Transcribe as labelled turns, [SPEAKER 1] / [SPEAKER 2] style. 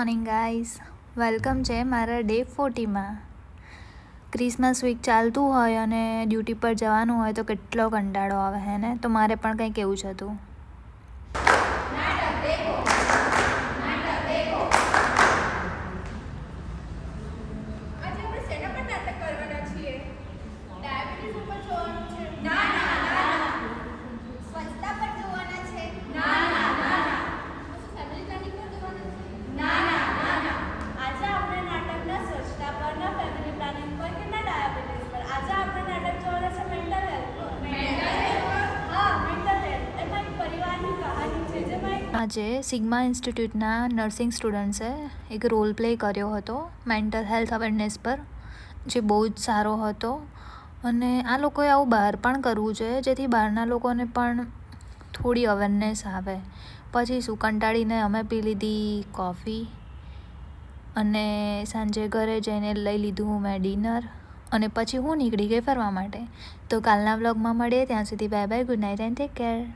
[SPEAKER 1] Morning guys, welcome છે મારા day 40માં. Christmas week ચાલતું હોય અને ડ્યુટી પર જવાનું હોય તો કેટલો કંટાળો આવે હે ને. તો મારે પણ કંઈક એવું જ હતું. આજે સિગ્મા ઇન્સ્ટિટ્યૂટના નર્સિંગ સ્ટુડન્ટ્સે એક રોલ પ્લે કર્યો હતો મેન્ટલ હેલ્થ અવેરનેસ પર, જે બહુ જ સારો હતો. અને આ લોકોએ આવું બહાર પણ કરવું જોઈએ, જેથી બહારના લોકોને પણ થોડી અવેરનેસ આવે. પછી શું, કંટાળીને અમે પી લીધી કોફી અને સાંજે ઘરે જઈને લઈ લીધું મેં ડિનર અને પછી હું નીકળી ગઈ ફરવા માટે. તો કાલના વ્લોગમાં મળીએ, ત્યાં સુધી bye bye, good night and take care.